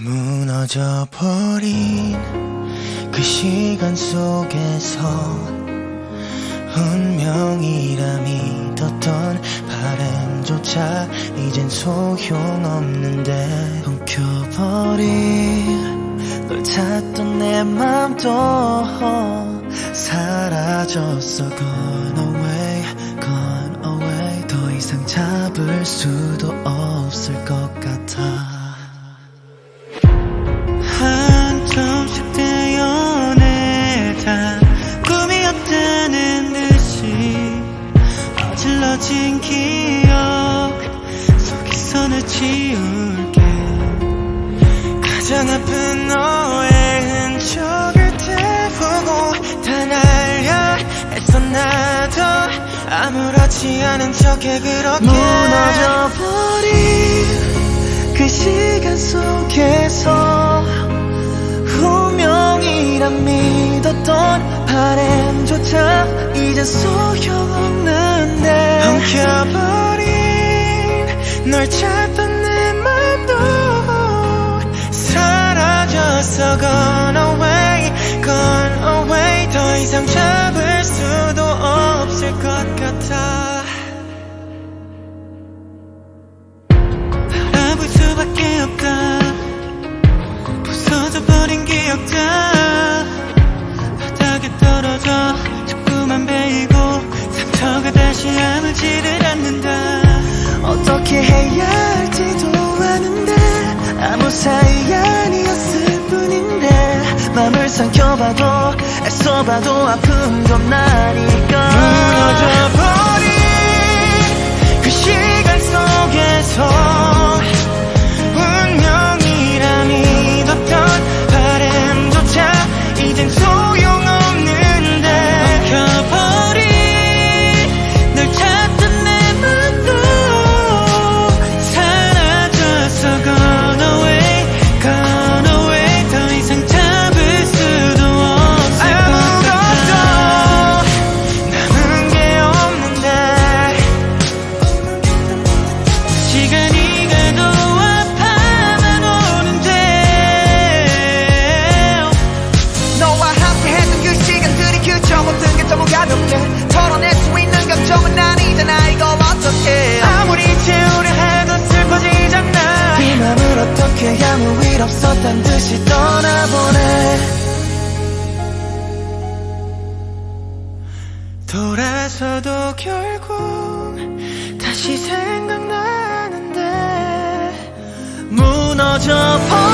무너져버린 그 시간 속에서 운명이라 믿었던 바람조차 이젠 소용없는데 엉켜버린 널 찾던 내 맘도 사라졌어. Gone away, gone away. 더 이상 잡을 수도 없을 것 같아. 한 점씩 떼어내다 꿈이었다는 듯이 어질러진 기억 속에서 지울게. 가장 아픈 너의 흔적을 태우고 다 날려 애써 나도 아무렇지 않은 척해. 그렇게 무너져버린 그 시간 속에서 운명이란 믿었던 바람조차 이젠 소용없는데 엉켜버린 널 찾던 내 맘도 사라졌어. Gone away, gone away. 더 이상 잡을 수도 없을 것 같아. 바라볼 수밖에 없다. 부서져버린 기억들 바닥에 떨어져 자꾸만 베이고 상처가 다시 아물지를 않는다. 어떻게 해야 할지도 아는데 아무 사이 아니었을 뿐인데 맘을 삼켜봐도 애써봐도 아픈 건 나니까. 무너져버린 그 시간 속에서 운명이라 믿었던 바람조차 이젠 소용없는데 엉켜버린 널 찾던 내 맘도 사라졌어. Gone away, gone away. 더 이상 잡을 수도 없을 것 같아. 남은 게 없는데 시간이 가도 아파만 오는데 너와 함께 했던 그 시간들이 그저 모든 게 너무 가볍게 털어낼 수 있는 감정은 아니잖아. 이걸 어떻게 아무리 채우려 해도 슬퍼지잖아. 이 맘을 어떻게 아무 일 없었단 듯이 떠나보내. 돌아서도 결국 다시 생각나는데 무너져버린